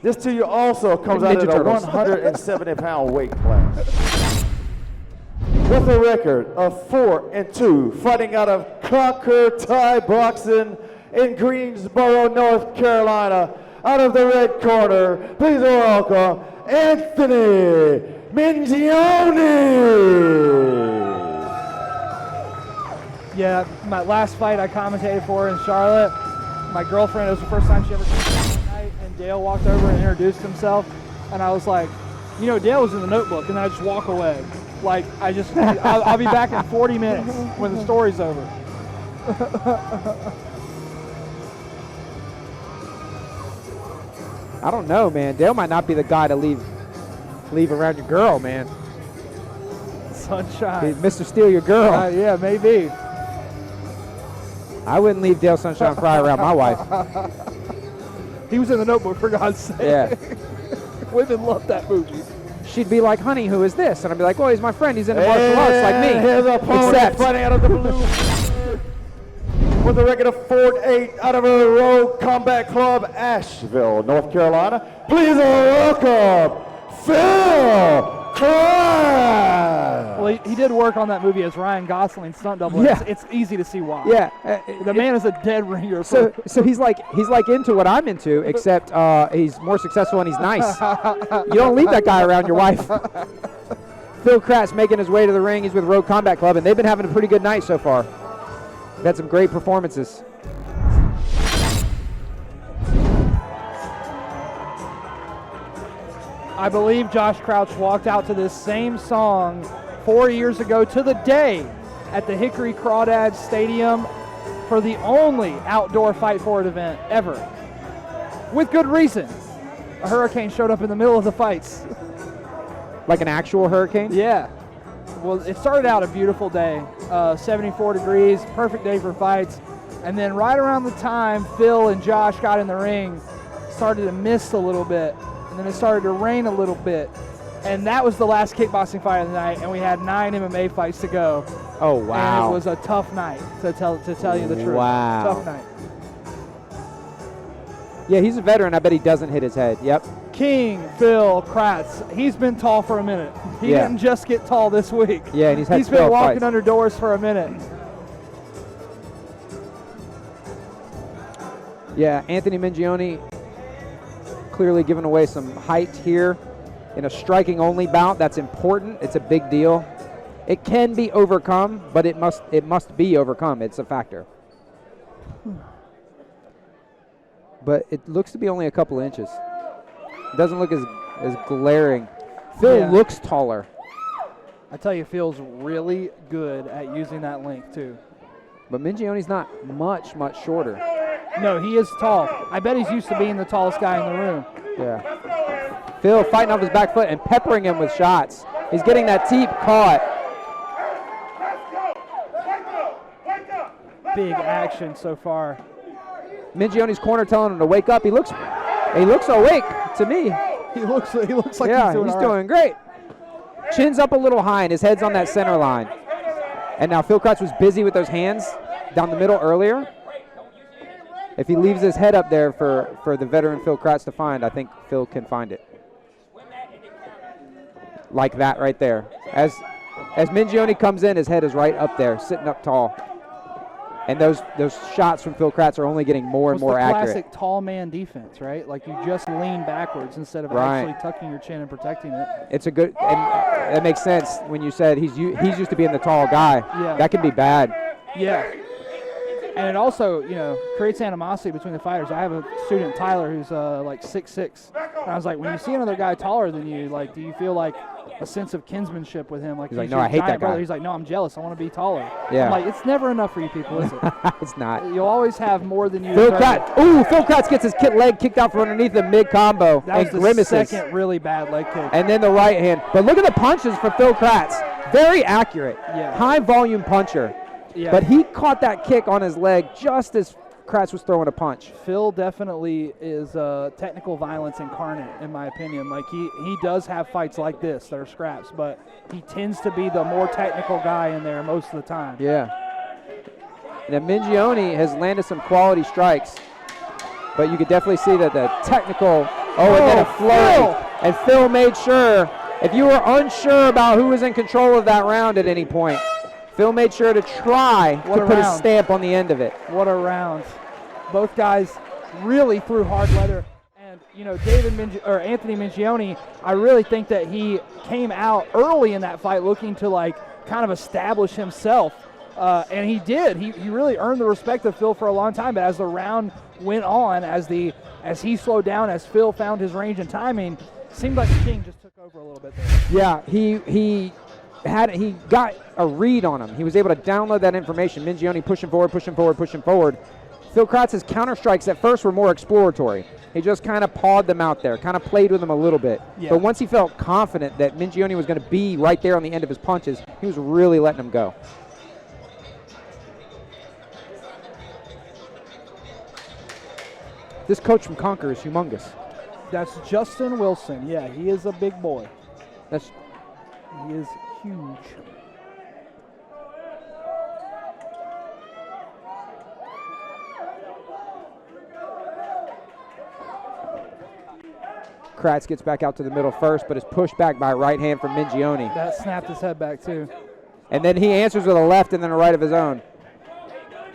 This to you also comes out of the 170-pound weight class. With a record of 4-2, fighting out of Conquer Thai Boxing in Greensboro, North Carolina. Out of the red corner, please welcome Anthony Mingioni. Yeah, my last fight I commentated for in Charlotte, my girlfriend, it was the first time she ever came that night, and Dale walked over and introduced himself, and I was like, you know, Dale was in the notebook, and then I just walk away. Like, I'll be back in 40 minutes when the story's over. I don't know, man. Dale might not be the guy to leave around your girl, man. Sunshine. Mr. Steal your girl. Yeah, maybe. I wouldn't leave Dale Sunshine Fry around my wife. He was in the notebook, for God's sake. Yeah. Women love that movie. She'd be like, honey, who is this? And I'd be like, well, he's my friend. He's into martial arts like me. His opponent fighting out of the blue with a record of 4-8 out of a Road Combat Club, Asheville, North Carolina. Please welcome Phil Kratz. Well, he did work on that movie as Ryan Gosling's stunt double. Yeah. It's easy to see why. Yeah. The man is a dead ringer. So he's like into what I'm into, except he's more successful and he's nice. You don't leave that guy around your wife. Phil Kratz making his way to the ring. He's with Road Combat Club, and they've been having a pretty good night so far. They've had some great performances. I believe Josh Crouch walked out to this same song 4 years ago to the day at the Hickory Crawdad Stadium for the only outdoor Fight For It event ever. With good reason. A hurricane showed up in the middle of the fights. Like an actual hurricane? Yeah. Well, it started out a beautiful day, 74 degrees, perfect day for fights. And then right around the time Phil and Josh got in the ring, started to mist a little bit. And then it started to rain a little bit. And that was the last kickboxing fight of the night, and we had 9 MMA fights to go. Oh, wow. And it was a tough night, to tell you the truth. Wow. Tough night. Yeah, he's a veteran. I bet he doesn't hit his head. Yep. King Phil Kratz. He's been tall for a minute. He didn't just get tall this week. Yeah, and he's been walking under doors for a minute. Yeah, Anthony Mingioni clearly giving away some height here in a striking-only bout. That's important. It's a big deal. It can be overcome, but it must be overcome. It's a factor. But it looks to be only a couple inches. It doesn't look as glaring. Phil looks taller. I tell you, Phil's really good at using that length, too. But Mingioni's not much shorter. No, he is tall. I bet he's used to being the tallest guy in the room. Yeah. Phil fighting off his back foot and peppering him with shots. He's getting that teep caught. Big action so far. Mingioni's corner telling him to wake up. He looks awake to me. He looks like he's doing great. Chin's up a little high and his head's on that center line. And now Phil Kratz was busy with those hands down the middle earlier. If he leaves his head up there for the veteran Phil Kratz to find, I think Phil can find it. Like that right there. As Mingioni comes in, his head is right up there, sitting up tall. And those shots from Phil Kratz are only getting more and more accurate. Classic tall man defense, right? Like you just lean backwards instead of actually tucking your chin and protecting it. It's a good, and that makes sense when you said he's used to being the tall guy. Yeah. That can be bad. Yeah. And it also, creates animosity between the fighters. I have a student, Tyler, who's like 6'6". And I was like, when you see another guy taller than you, like, do you feel like a sense of kinsmanship with him? Like, he's like, no, I hate that guy. Brother. He's like, no, I'm jealous. I want to be taller. Yeah. I'm like, it's never enough for you people, is it? It's not. You'll always have more than you. Phil Kratz gets his leg kicked out from underneath the mid-combo. That was the second really bad leg kick. And then the right hand. But look at the punches for Phil Kratz. Very accurate. Yeah. High-volume puncher. Yeah. But he caught that kick on his leg just as Kratz was throwing a punch. Phil definitely is technical violence incarnate, in my opinion. Like he does have fights like this that are scraps, but he tends to be the more technical guy in there most of the time. Yeah. Now Mingioni has landed some quality strikes, but you could definitely see that the technical Oh, and then a flurry. Phil. And Phil made sure, if you were unsure about who was in control of that round at any point, Phil made sure to try to put a stamp on the end of it. What a round. Both guys really threw hard leather. And, you know, Anthony Mingioni, I really think that he came out early in that fight looking to, like, kind of establish himself. And he did. He really earned the respect of Phil for a long time. But as the round went on, as he slowed down, as Phil found his range and timing, seemed like the King just took over a little bit there. Yeah, he got a read on him. He was able to download that information. Mingioni pushing forward. Phil Kratz's counter strikes at first were more exploratory. He just kind of pawed them out there, kind of played with them a little bit. Yeah. But once he felt confident that Mingioni was going to be right there on the end of his punches, he was really letting him go. This coach from Conquer is humongous. That's Justin Wilson. Yeah, he is a big boy. He is huge. Kratz gets back out to the middle first, but is pushed back by a right hand from Mingioni. That snapped his head back, too. And then he answers with a left and then a right of his own.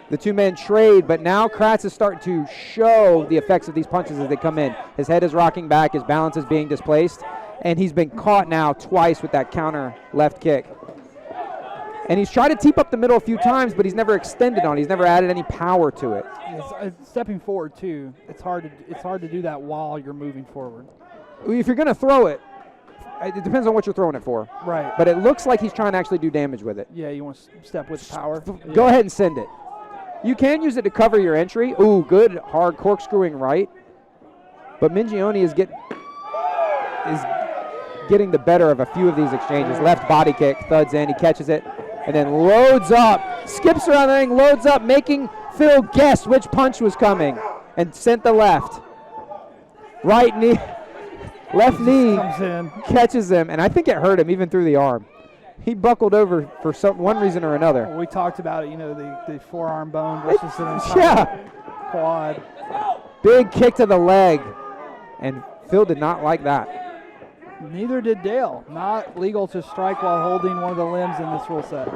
The two men trade, but now Kratz is starting to show the effects of these punches as they come in. His head is rocking back, his balance is being displaced, and he's been caught now twice with that counter left kick. And he's tried to teep up the middle a few times, but he's never extended on it. He's never added any power to it. It's stepping forward, too. It's hard to do that while you're moving forward. If you're going to throw it, it depends on what you're throwing it for. Right. But it looks like he's trying to actually do damage with it. Yeah, you want to step with power. Go ahead and send it. You can use it to cover your entry. Ooh, good hard corkscrewing right. But Mingioni is getting the better of a few of these exchanges. Left body kick, thuds in, he catches it, and then loads up, skips around the ring, loads up, making Phil guess which punch was coming, and sent the left. Right knee, left knee comes in, catches him, and I think it hurt him even through the arm. He buckled over for one reason or another. We talked about it, you know, the forearm bone versus an entire quad. Big kick to the leg, and Phil did not like that. Neither did Dale. Not legal to strike while holding one of the limbs in this rule set.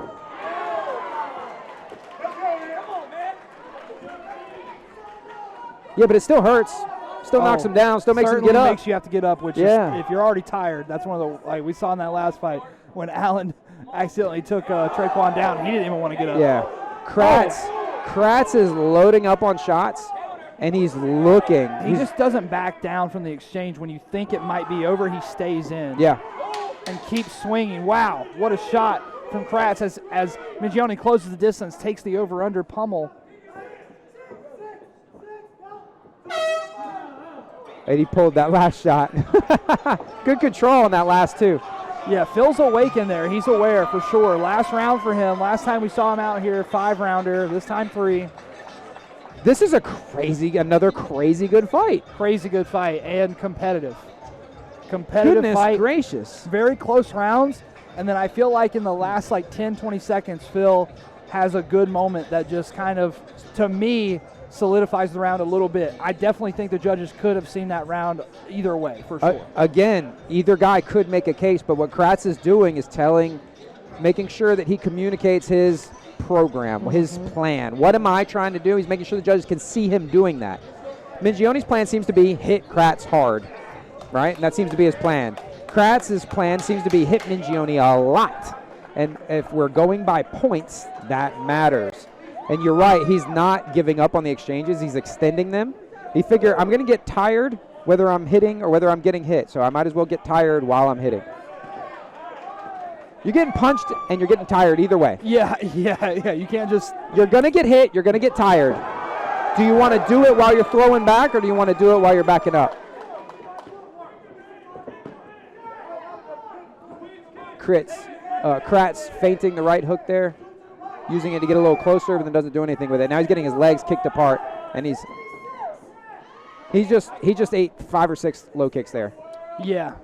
Yeah, but it still hurts. Still knocks him down. Still makes him get up. Makes you have to get up, which is, if you're already tired, that's one of the, like we saw in that last fight when Allen accidentally took Traquan down. He didn't even want to get up. Yeah. Kratz is loading up on shots, and he's looking. He just doesn't back down from the exchange. When you think it might be over, he stays in. Yeah. And keeps swinging. Wow, what a shot from Kratz as Mingioni closes the distance, takes the over-under pummel. And he pulled that last shot. Good control on that last two. Yeah, Phil's awake in there. He's aware for sure. Last round for him. Last time we saw him out here, 5-rounder. This time 3. This is another crazy good fight. Crazy good fight and competitive. Competitive Goodness fight. gracious. Very close rounds. And then I feel like in the last 10, 20 seconds, Phil has a good moment that just kind of, to me, solidifies the round a little bit. I definitely think the judges could have seen that round either way, for sure. Again, either guy could make a case, but what Kratz is doing is making sure that he communicates his program, his plan. What am I trying to do? He's making sure the judges can see him doing that. Mingioni's plan seems to be hit Kratz hard, right? And that seems to be his plan. Kratz's plan seems to be hit Mingioni a lot. And if we're going by points, that matters. And you're right, he's not giving up on the exchanges. He's extending them. He figured, I'm going to get tired whether I'm hitting or whether I'm getting hit, so I might as well get tired while I'm hitting. You're getting punched and you're getting tired either way. Yeah. You can't just... You're going to get hit, you're going to get tired. Do you want to do it while you're throwing back or do you want to do it while you're backing up? Kratz feinting the right hook there, using it to get a little closer, but then doesn't do anything with it. Now he's getting his legs kicked apart, and he just ate 5 or 6 low kicks there. Yeah.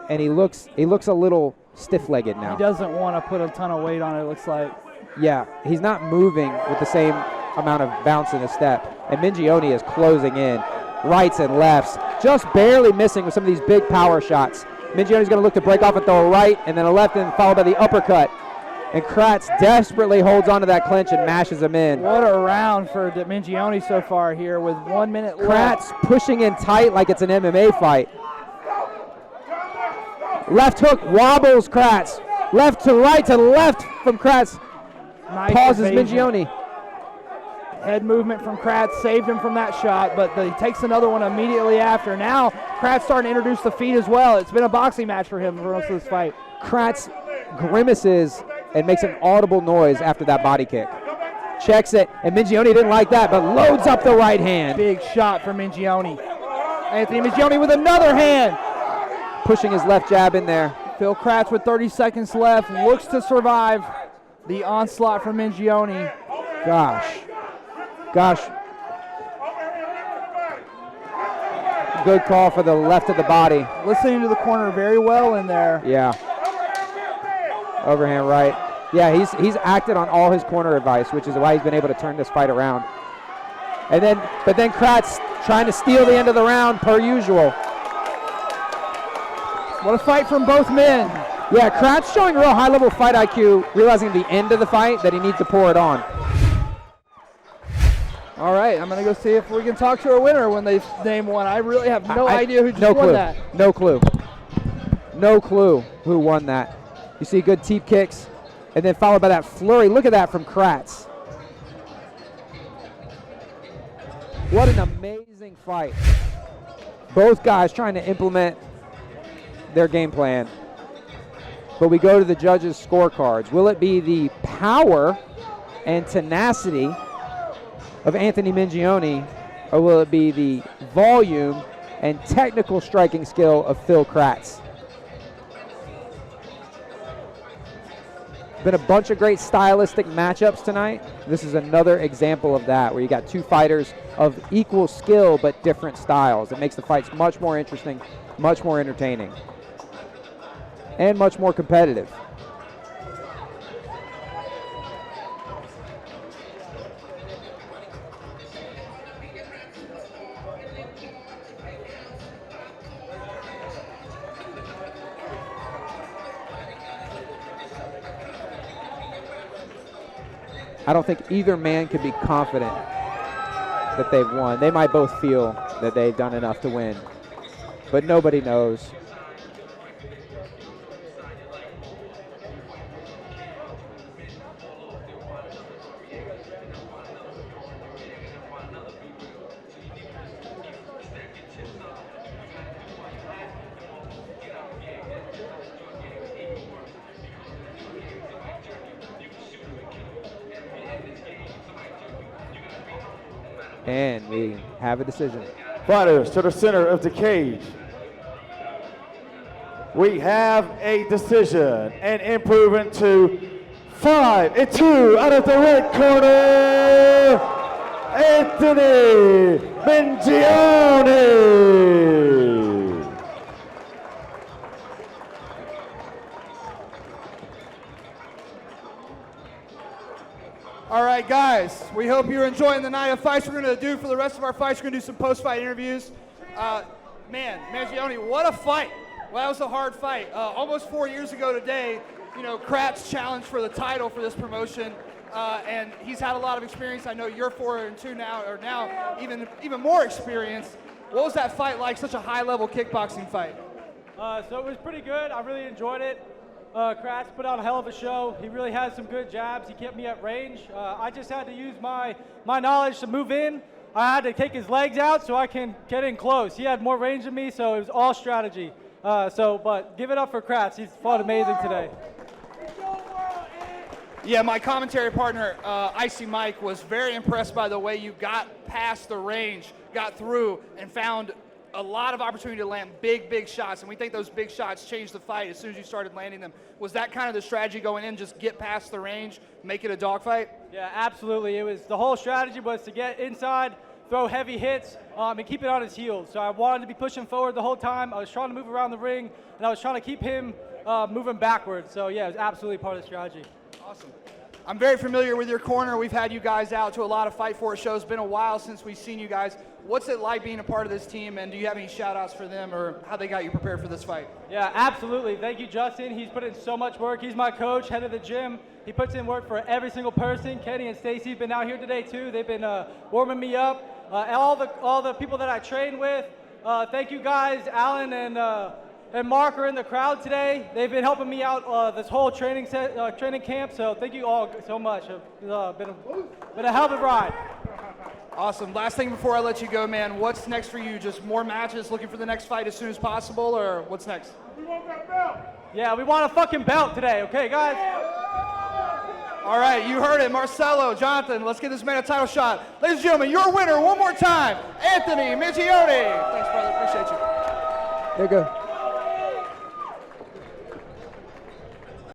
And he looks a little stiff-legged now. He doesn't want to put a ton of weight on it, looks like. Yeah, he's not moving with the same amount of bounce in his step. And Mingioni is closing in, rights and lefts, just barely missing with some of these big power shots. Mingioni's going to look to break off and throw a right and then a left and followed by the uppercut. And Kratz desperately holds onto that clinch and mashes him in. What a round for Mingioni so far here with 1 minute left. Kratz pushing in tight like it's an MMA fight. Left hook wobbles Kratz. Left to right to left from Kratz. Nice Pauses evasion. Mingioni. Head movement from Kratz saved him from that shot, but he takes another one immediately after. Now Kratz starting to introduce the feet as well. It's been a boxing match for him for most of this fight. Kratz grimaces and makes an audible noise after that body kick. Checks it, and Mingioni didn't like that, but loads up the right hand. Big shot from Mingioni. Anthony Mingioni with another hand. Pushing his left jab in there. Phil Kratz with 30 seconds left, looks to survive the onslaught from Mingioni. Gosh. Good call for the left of the body. Listening to the corner very well in there. Yeah. Overhand right. Yeah, he's acted on all his corner advice, which is why he's been able to turn this fight around. But then Kratz trying to steal the end of the round per usual. What a fight from both men. Yeah, Kratz showing real high-level fight IQ, realizing at the end of the fight that he needs to pour it on. All right, I'm going to go see if we can talk to a winner when they name one. I really have no idea who just won that. No clue. No clue who won that. You see good teep kicks, and then followed by that flurry. Look at that from Kratz. What an amazing fight. Both guys trying to implement their game plan. But we go to the judges' scorecards. Will it be the power and tenacity of Anthony Mingioni, or will it be the volume and technical striking skill of Phil Kratz? Been a bunch of great stylistic matchups tonight. This is another example of that, where you got two fighters of equal skill but different styles. It makes the fights much more interesting, much more entertaining, and much more competitive. I don't think either man can be confident that they've won. They might both feel that they've done enough to win, but nobody knows. And we have a decision. Fighters to the center of the cage. We have a decision, and improving to 5-2 out of the red corner, Anthony Mingioni. All right, guys, we hope you're enjoying the night of fights. We're going to do for the rest of our fights, we're going to do some post-fight interviews. Man, Mingioni, what a fight. Well, that was a hard fight. Almost 4 years ago today, you know, Kratz challenged for the title for this promotion, and he's had a lot of experience. I know you're 4-2 now, or now even more experience. What was that fight like, such a high-level kickboxing fight? So it was pretty good. I really enjoyed it. Kratz put on a hell of a show. He really had some good jabs. He kept me at range. I just had to use my knowledge to move in. I had to take his legs out so I can get in close. He had more range than me, so it was all strategy. But give it up for Kratz. He's fought amazing today. Yeah, my commentary partner, Icy Mike, was very impressed by the way you got past the range, got through, and found a lot of opportunity to land big shots, and we think those big shots changed the fight as soon as you started landing them. Was that kind of the strategy going in, just get past the range, make it a dogfight? Yeah, absolutely. It was the whole strategy was to get inside, throw heavy hits, and keep it on his heels. So I wanted to be pushing forward the whole time. I was trying to move around the ring, and I was trying to keep him moving backwards. So yeah, it was absolutely part of the strategy. Awesome. I'm very familiar with your corner. We've had you guys out to a lot of Fight For It shows. Been a while since we've seen you guys. What's it like being a part of this team, and do you have any shout-outs for them or how they got you prepared for this fight? Yeah, absolutely. Thank you, Justin. He's put in so much work. He's my coach, head of the gym. He puts in work for every single person. Kenny and Stacy have been out here today too. They've been warming me up. All the people that I train with. Thank you guys, Alan and Mark are in the crowd today. They've been helping me out this whole training camp. So thank you all so much. It's been a hell of a ride. Awesome. Last thing before I let you go, man, what's next for you? Just more matches, looking for the next fight as soon as possible, or what's next? We want that belt. Yeah, we want a fucking belt today, okay, guys? All right, you heard it. Marcelo, Jonathan, let's get this man a title shot. Ladies and gentlemen, your winner one more time, Anthony Mingioni. Thanks, brother. Appreciate you. There you go.